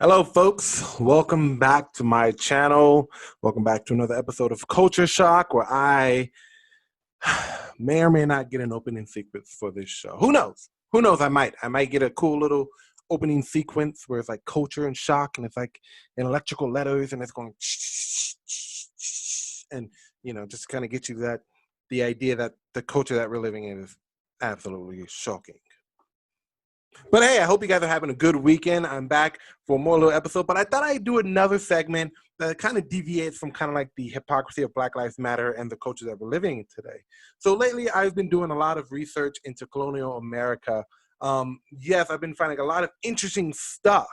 Hello, folks. Welcome back to my channel. Welcome back to another episode of Culture Shock, where I may or may not get an opening sequence for this show. Who knows? Who knows? I might get a cool little opening sequence where it's like culture and shock, and it's like in electrical letters, and it's going and just kind of get you the idea that the culture that we're living in is absolutely shocking. But hey, I hope you guys are having a good weekend. I'm back for more little episode, but I thought I'd do another segment that kind of deviates from kind of like the hypocrisy of Black Lives Matter and the culture that we're living in today. So lately, I've been doing a lot of research into colonial America. Yes, I've been finding a lot of interesting stuff.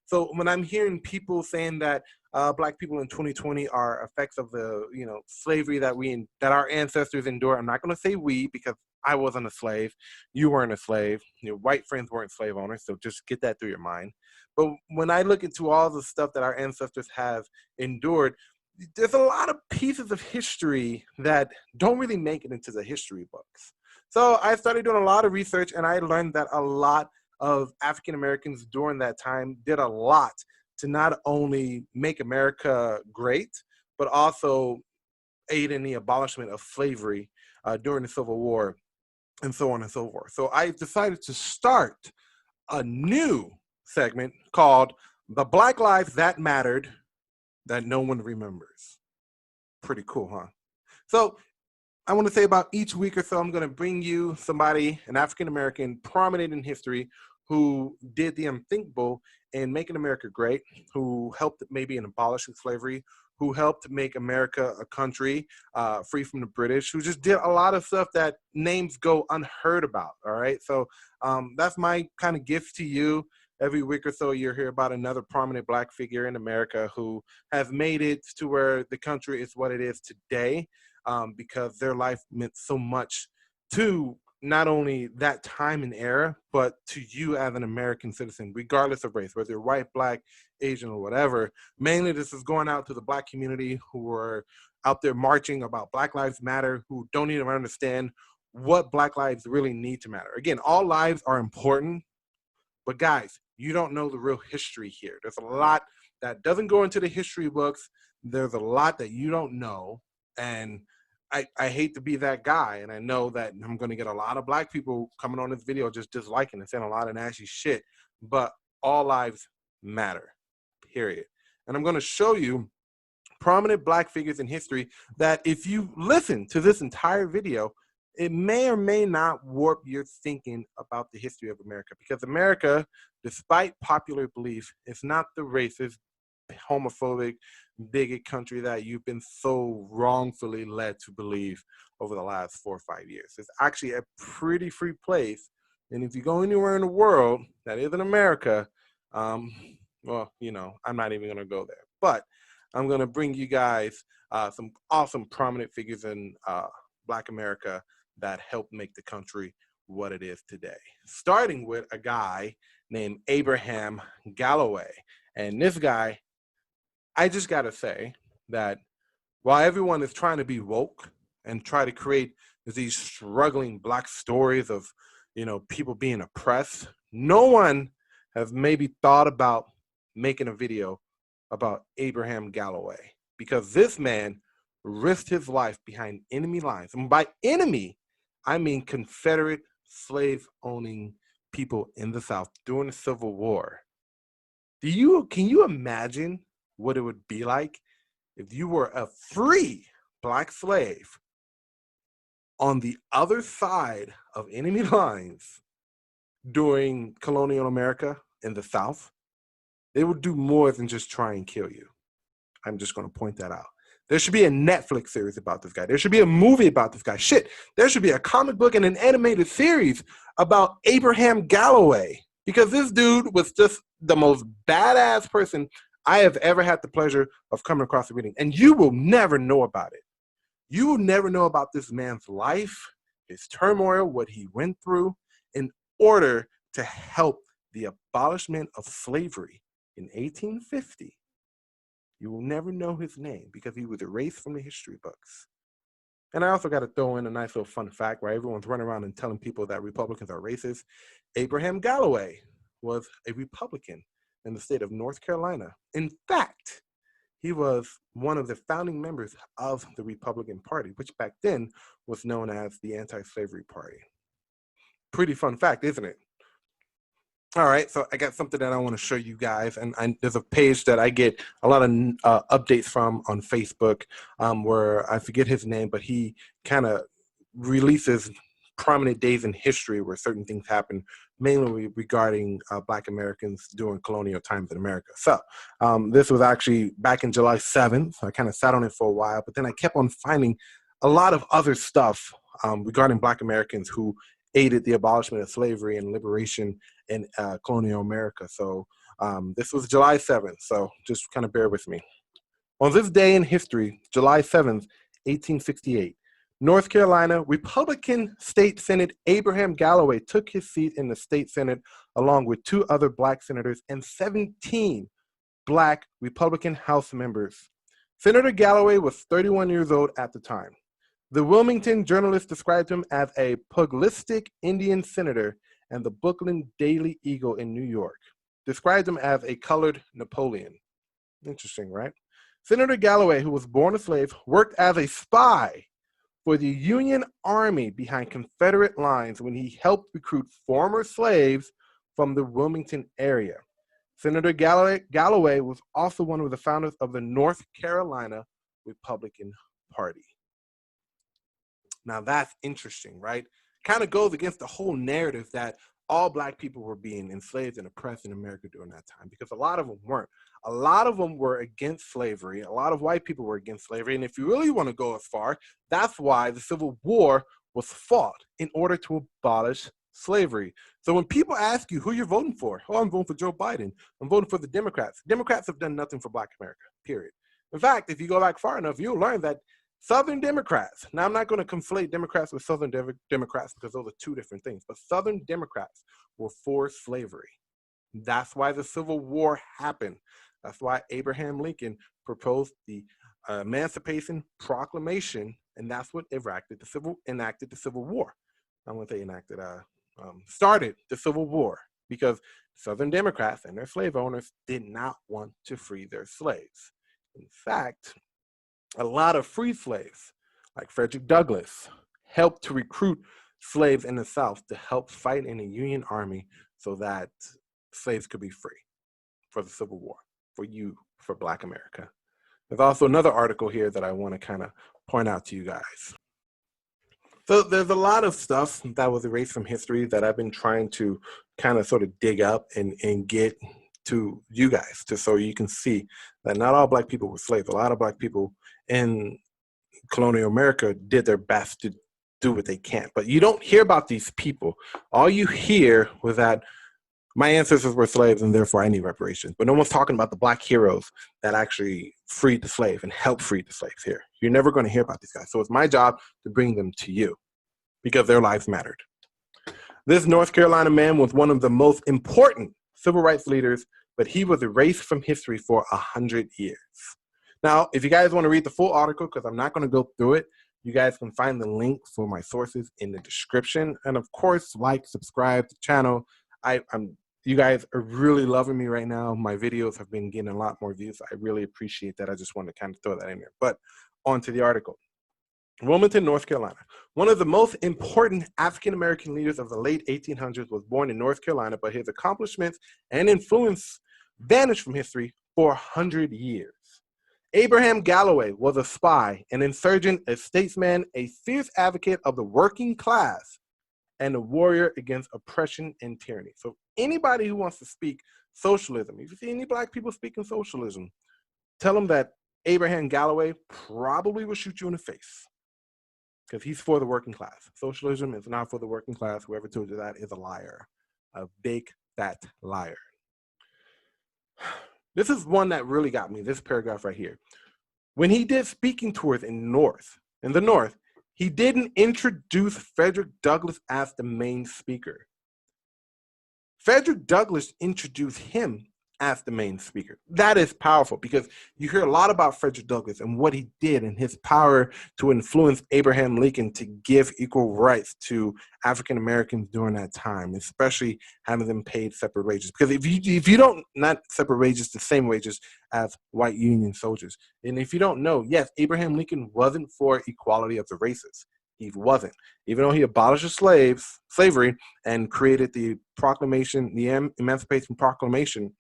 So when I'm hearing people saying that Black people in 2020 are effects of the slavery that our ancestors endured, I'm not going to say we because I wasn't a slave. You weren't a slave. Your white friends weren't slave owners, so just get that through your mind. But when I look into all the stuff that our ancestors have endured, there's a lot of pieces of history that don't really make it into the history books. So I started doing a lot of research, and I learned that a lot of African Americans during that time did a lot to not only make America great, but also aid in the abolishment of slavery during the Civil War and so on and so forth. So I decided to start a new segment called The Black Lives That Mattered That No One Remembers. Pretty cool, huh? So I want to say about each week or so, I'm going to bring you somebody, an African-American prominent in history, who did the unthinkable in making America great, who helped maybe in abolishing slavery, who helped make America a country free from the British, who just did a lot of stuff that names go unheard about, all right? So that's my kind of gift to you. Every week or so, you'll hear about another prominent Black figure in America who has made it to where the country is what it is today because their life meant so much to not only that time and era, but to you as an American citizen, regardless of race, whether you're white, Black, Asian, or whatever. Mainly, this is going out to the Black community who are out there marching about Black Lives Matter, who don't even understand what Black lives really need to matter. Again, all lives are important, but guys, you don't know the real history here. There's a lot that doesn't go into the history books. There's a lot that you don't know. And I hate to be that guy. And I know that I'm going to get a lot of Black people coming on this video just disliking and saying a lot of nasty shit. But all lives matter, period. And I'm going to show you prominent Black figures in history that if you listen to this entire video, it may or may not warp your thinking about the history of America, because America, despite popular belief, is not the racist, homophobic, bigot country that you've been so wrongfully led to believe over the last 4 or 5 years. It's actually a pretty free place. And if you go anywhere in the world that isn't America, well, I'm not even going to go there. But I'm going to bring you guys some awesome prominent figures in Black America that helped make the country what it is today. Starting with a guy named Abraham Galloway. And this guy, I just got to say that while everyone is trying to be woke and try to create these struggling Black stories of, people being oppressed, no one has maybe thought about making a video about Abraham Galloway, because this man risked his life behind enemy lines. And by enemy, I mean Confederate slave-owning people in the South during the Civil War. Can you imagine what it would be like if you were a free Black slave on the other side of enemy lines during colonial America in the South? They would do more than just try and kill you. I'm just going to point that out. There should be a Netflix series about this guy. There should be a movie about this guy. Shit, there should be a comic book and an animated series about Abraham Galloway, because this dude was just the most badass person I have ever had the pleasure of coming across and reading. And you will never know about it. You will never know about this man's life, his turmoil, what he went through in order to help the abolishment of slavery in 1850. You will never know his name because he was erased from the history books. And I also got to throw in a nice little fun fact where everyone's running around and telling people that Republicans are racist. Abraham Galloway was a Republican in the state of North Carolina. In fact, he was one of the founding members of the Republican Party, which back then was known as the Anti-Slavery Party. Pretty fun fact, isn't it? All right, so I got something that I want to show you guys, and there's a page that I get a lot of updates from on Facebook, where I forget his name, but he kind of releases prominent days in history where certain things happen, mainly regarding Black Americans during colonial times in America. So this was actually back in July 7th. I kind of sat on it for a while, but then I kept on finding a lot of other stuff regarding Black Americans who aided the abolishment of slavery and liberation in colonial America. So this was July 7th, so just kind of bear with me. On this day in history, July 7th, 1868, North Carolina Republican State Senate Abraham Galloway took his seat in the state Senate along with 2 other Black senators and 17 Black Republican House members. Senator Galloway was 31 years old at the time. The Wilmington journalist described him as a pugilistic Indian senator, and the Brooklyn Daily Eagle in New York described him as a colored Napoleon. Interesting, right? Senator Galloway, who was born a slave, worked as a spy for the Union Army behind Confederate lines when he helped recruit former slaves from the Wilmington area. Senator Galloway was also one of the founders of the North Carolina Republican Party. Now that's interesting, right? Kind of goes against the whole narrative that all Black people were being enslaved and oppressed in America during that time, because a lot of them weren't. A lot of them were against slavery. A lot of white people were against slavery. And if you really want to go as far, that's why the Civil War was fought in order to abolish slavery. So when people ask you who you're voting for, oh, I'm voting for Joe Biden, I'm voting for the Democrats. Democrats have done nothing for Black America, period. In fact, if you go back far enough, you'll learn that Southern Democrats, now I'm not going to conflate Democrats with Southern Democrats because those are 2 different things, but Southern Democrats were for slavery. That's why the Civil War happened. That's why Abraham Lincoln proposed the Emancipation Proclamation, and that's what enacted the Civil War. I'm going to say started the Civil War, because Southern Democrats and their slave owners did not want to free their slaves. In fact, a lot of free slaves, like Frederick Douglass, helped to recruit slaves in the South to help fight in the Union Army so that slaves could be free for the Civil War, for Black America. There's also another article here that I want to kind of point out to you guys. So there's a lot of stuff that was erased from history that I've been trying to kind of sort of dig up and get to you guys, so you can see that not all Black people were slaves. A lot of Black people in colonial America did their best to do what they can. But you don't hear about these people. All you hear was that my ancestors were slaves and therefore I need reparations. But no one's talking about the Black heroes that actually freed the slave and helped free the slaves here. You're never going to hear about these guys. So it's my job to bring them to you because their lives mattered. This North Carolina man was one of the most important civil rights leaders, but he was erased from history for 100 years. Now, if you guys want to read the full article, because I'm not going to go through it, you guys can find the link for my sources in the description. And of course, like, subscribe to the channel. You guys are really loving me right now. My videos have been getting a lot more views. I really appreciate that. I just wanted to kind of throw that in there. But on to the article. Wilmington, North Carolina. One of the most important African-American leaders of the late 1800s was born in North Carolina, but his accomplishments and influence vanished from history for 100 years. Abraham Galloway was a spy, an insurgent, a statesman, a fierce advocate of the working class, and a warrior against oppression and tyranny. So anybody who wants to speak socialism, if you see any Black people speaking socialism, tell them that Abraham Galloway probably will shoot you in the face, because he's for the working class. Socialism is not for the working class. Whoever told you that is a liar, a big, fat liar. This is one that really got me, this paragraph right here. When he did speaking tours in the North, he didn't introduce Frederick Douglass as the main speaker. Frederick Douglass introduced him as the main speaker. That is powerful because you hear a lot about Frederick Douglass and what he did and his power to influence Abraham Lincoln to give equal rights to African Americans during that time, especially having them paid separate wages. Because if you don't, not separate wages, the same wages as white Union soldiers. And if you don't know, yes, Abraham Lincoln wasn't for equality of the races. He wasn't. Even though he abolished slavery and created the proclamation, the Emancipation Proclamation,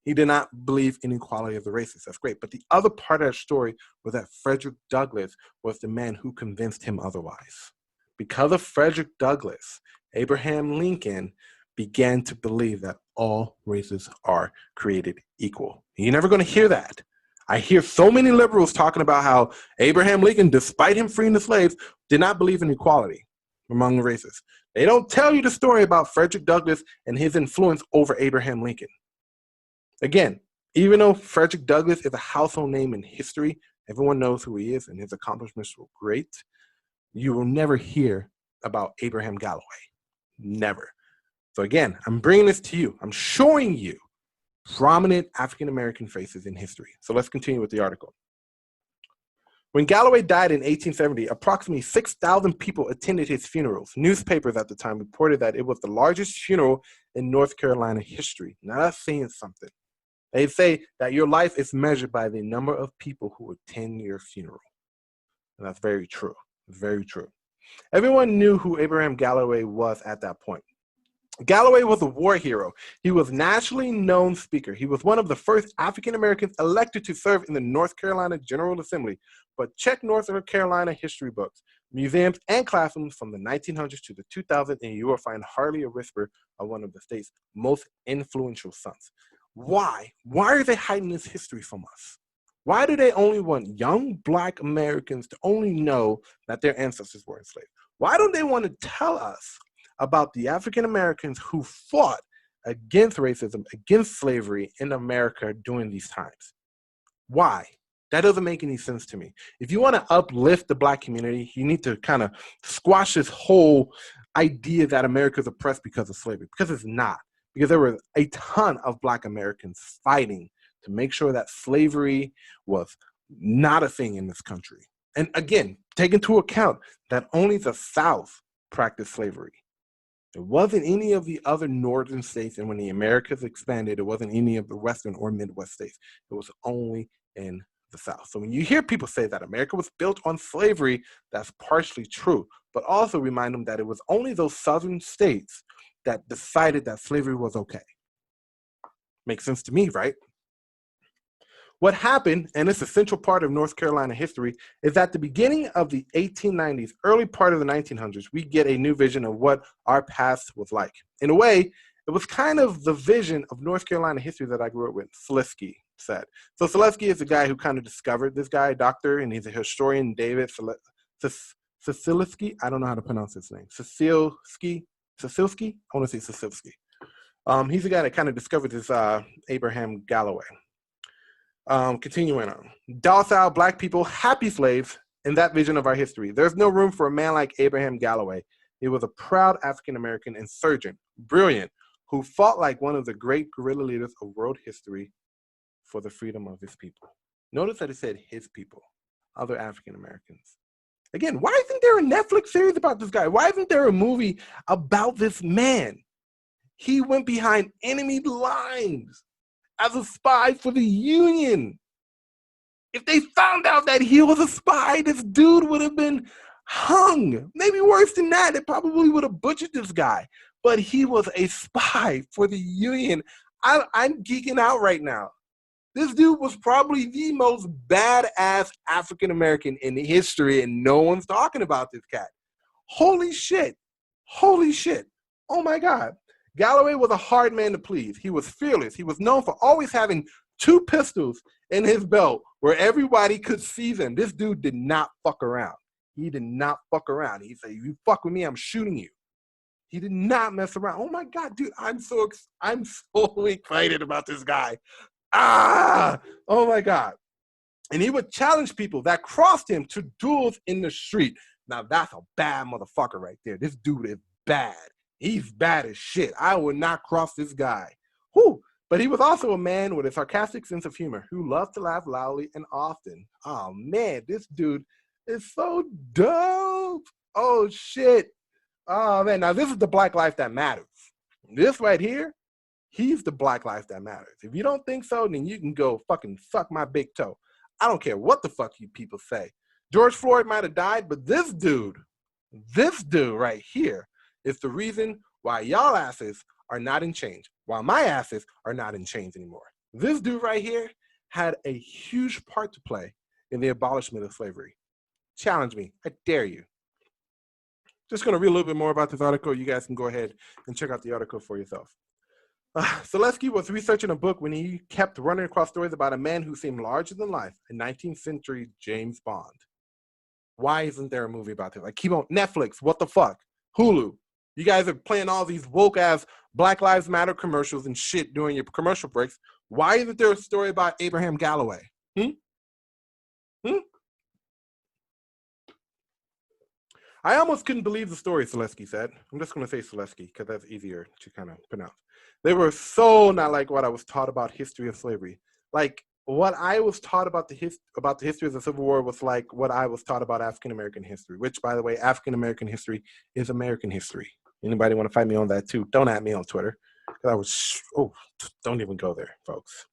he did not believe in equality of the races. That's great. But the other part of that story was that Frederick Douglass was the man who convinced him otherwise. Because of Frederick Douglass, Abraham Lincoln began to believe that all races are created equal. You're never going to hear that. I hear so many liberals talking about how Abraham Lincoln, despite him freeing the slaves, did not believe in equality among the races. They don't tell you the story about Frederick Douglass and his influence over Abraham Lincoln. Again, even though Frederick Douglass is a household name in history, everyone knows who he is and his accomplishments were great, you will never hear about Abraham Galloway. Never. So again, I'm bringing this to you. I'm showing you prominent African-American faces in history. So let's continue with the article. When Galloway died in 1870, approximately 6,000 people attended his funerals. Newspapers at the time reported that it was the largest funeral in North Carolina history. Now that's saying something. They say that your life is measured by the number of people who attend your funeral. And that's very true. Very true. Everyone knew who Abraham Galloway was at that point. Galloway was a war hero. He was a nationally known speaker. He was one of the first African Americans elected to serve in the North Carolina General Assembly. But check North Carolina history books, museums, and classrooms from the 1900s to the 2000s, and you will find hardly a whisper of one of the state's most influential sons. Why? Why are they hiding this history from us? Why do they only want young Black Americans to only know that their ancestors were enslaved? Why don't they want to tell us about the African Americans who fought against racism, against slavery in America during these times? Why? That doesn't make any sense to me. If you want to uplift the Black community, you need to kind of squash this whole idea that America is oppressed because of slavery, because it's not. Because there were a ton of Black Americans fighting to make sure that slavery was not a thing in this country. And again, take into account that only the South practiced slavery. It wasn't any of the other northern states, and when the Americas expanded, it wasn't any of the western or Midwest states. It was only in the South. So when you hear people say that America was built on slavery, that's partially true, but also remind them that it was only those southern states that decided that slavery was okay. Makes sense to me, right? What happened, and it's a central part of North Carolina history, is at the beginning of the 1890s, early part of the 1900s, we get a new vision of what our past was like. In a way, it was kind of the vision of North Carolina history that I grew up with, Selewski said. So Selewski is the guy who kind of discovered this guy, doctor, and he's a historian, David Cecilski. I don't know how to pronounce his name. Cecilski? I want to say Cecilski. He's the guy that kind of discovered this Abraham Galloway. Continuing on. Docile Black people, happy slaves, in that vision of our history. There's no room for a man like Abraham Galloway. He was a proud African-American insurgent, brilliant, who fought like one of the great guerrilla leaders of world history for the freedom of his people. Notice that it said his people, other African-Americans. Again, why isn't there a Netflix series about this guy? Why isn't there a movie about this man? He went behind enemy lines as a spy for the Union. If they found out that he was a spy, this dude would have been hung. Maybe worse than that, they probably would have butchered this guy. But he was a spy for the Union. I'm geeking out right now. This dude was probably the most badass African-American in history, and no one's talking about this cat. Holy shit. Holy shit. Oh my God. Galloway was a hard man to please. He was fearless. He was known for always having 2 pistols in his belt where everybody could see them. This dude did not fuck around. He did not fuck around. He said, "You fuck with me, I'm shooting you." He did not mess around. Oh my God, dude, I'm so excited about this guy. Oh my God. And he would challenge people that crossed him to duels in the street. Now that's a bad motherfucker right there. This dude is bad. He's bad as shit. I would not cross this guy. Whew. But he was also a man with a sarcastic sense of humor who loved to laugh loudly and often. Oh man, this dude is so dope. Oh shit. Oh man, now this is the black life that matters. This right here, he's the black life that matters. If you don't think so, then you can go fucking suck my big toe. I don't care what the fuck you people say. George Floyd might have died, but this dude right here is the reason why y'all asses are not in chains, while my asses are not in chains anymore. This dude right here had a huge part to play in the abolishment of slavery. Challenge me. I dare you. Just going to read a little bit more about this article. You guys can go ahead and check out the article for yourself. Selesky was researching a book when he kept running across stories about a man who seemed larger than life, a 19th century James Bond. Why isn't there a movie about this? Like, keep on Netflix, what the fuck? Hulu. You guys are playing all these woke ass Black Lives Matter commercials and shit during your commercial breaks. Why isn't there a story about Abraham Galloway? I almost couldn't believe the story, Selesky said. I'm just going to say Selesky because that's easier to kind of pronounce. They were so not like what I was taught about history of slavery. Like, what I was taught about the history of the Civil War was like what I was taught about African American history, which, by the way, African American history is American history. Anybody want to fight me on that too? Don't at me on Twitter. Don't even go there, folks.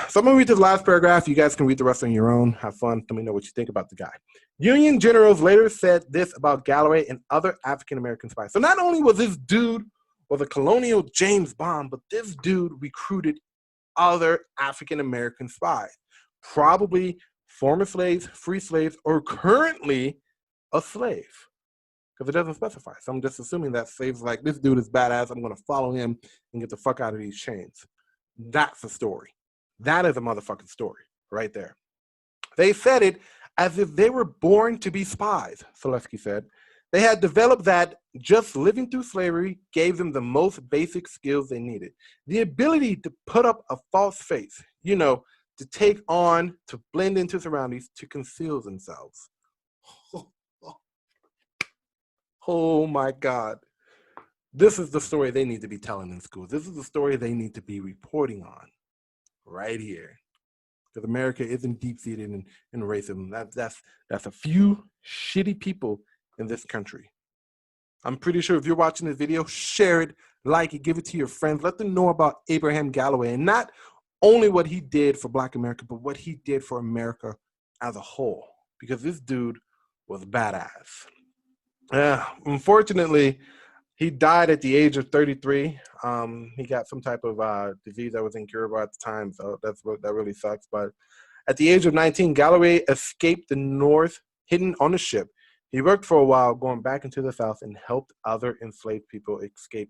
So I'm going to read this last paragraph. You guys can read the rest on your own. Have fun. Let me know what you think about the guy. Union generals later said this about Galloway and other African American spies. So not only was this dude a colonial James Bond, but this dude recruited other African American spies, probably former slaves, free slaves, or currently a slave, because it doesn't specify. So I'm just assuming that slaves like, this dude is badass, I'm going to follow him and get the fuck out of these chains. That's a story. That is a motherfucking story right there. They said it as if they were born to be spies, Selesky said. They had developed that just living through slavery gave them the most basic skills they needed. The ability to put up a false face, to take on, to blend into surroundings, to conceal themselves. Oh my God. This is the story they need to be telling in schools. This is the story they need to be reporting on right here. Because America isn't deep-seated in racism. That's a few shitty people in this country. I'm pretty sure if you're watching this video, share it, like it, give it to your friends. Let them know about Abraham Galloway and not only what he did for Black America, but what he did for America as a whole. Because this dude was badass. Unfortunately, he died at the age of 33. He got some type of disease that was incurable at the time, so that really sucks. But at the age of 19, Galloway escaped the North, hidden on a ship. He worked for a while, going back into the South, and helped other enslaved people escape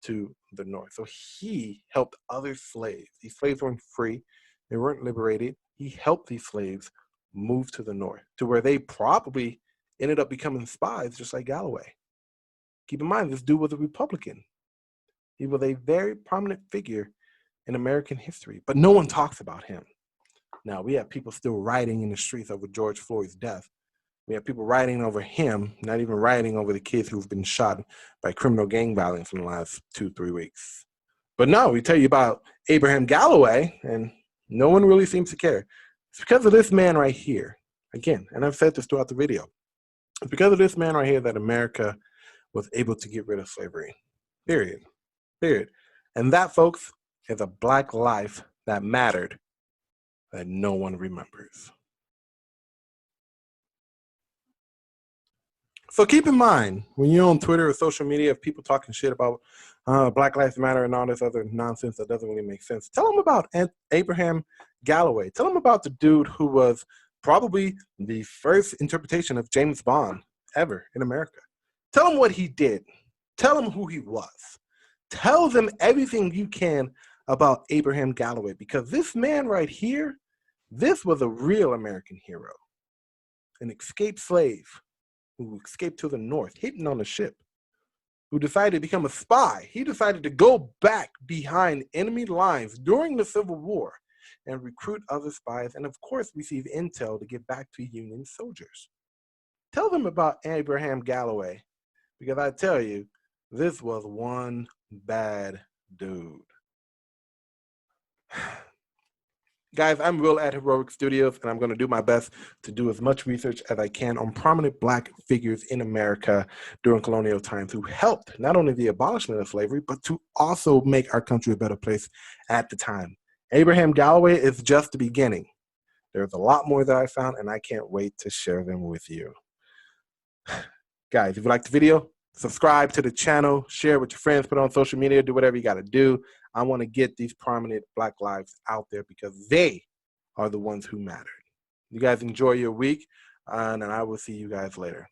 to the North. So he helped other slaves. These slaves weren't free. They weren't liberated. He helped these slaves move to the North, to where they probably ended up becoming spies, just like Galloway. Keep in mind, this dude was a Republican. He was a very prominent figure in American history, but no one talks about him. Now, we have people still rioting in the streets over George Floyd's death. We have people rioting over him, not even rioting over the kids who've been shot by criminal gang violence in the last 2-3 weeks. But no, we tell you about Abraham Galloway, and no one really seems to care. It's because of this man right here. Again, and I've said this throughout the video. It's because of this man right here that America was able to get rid of slavery. Period. And that, folks, is a Black life that mattered that no one remembers. So keep in mind, when you're on Twitter or social media, if people talking shit about Black Lives Matter and all this other nonsense that doesn't really make sense, tell them about Abraham Galloway. Tell them about the dude who was probably the first interpretation of James Bond ever in America. Tell them what he did. Tell them who he was. Tell them everything you can about Abraham Galloway, because this man right here, this was a real American hero, an escaped slave who escaped to the North, hidden on a ship, who decided to become a spy. He decided to go back behind enemy lines during the Civil War and recruit other spies, and of course receive intel to get back to Union soldiers. Tell them about Abraham Galloway, because I tell you, this was one bad dude. Guys, I'm Will at Heroic Studios, and I'm going to do my best to do as much research as I can on prominent Black figures in America during colonial times who helped not only the abolishment of slavery, but to also make our country a better place at the time. Abraham Galloway is just the beginning. There's a lot more that I found, and I can't wait to share them with you. Guys, if you like the video, subscribe to the channel, share with your friends, put it on social media, do whatever you got to do. I want to get these prominent Black lives out there because they are the ones who mattered. You guys enjoy your week, and I will see you guys later.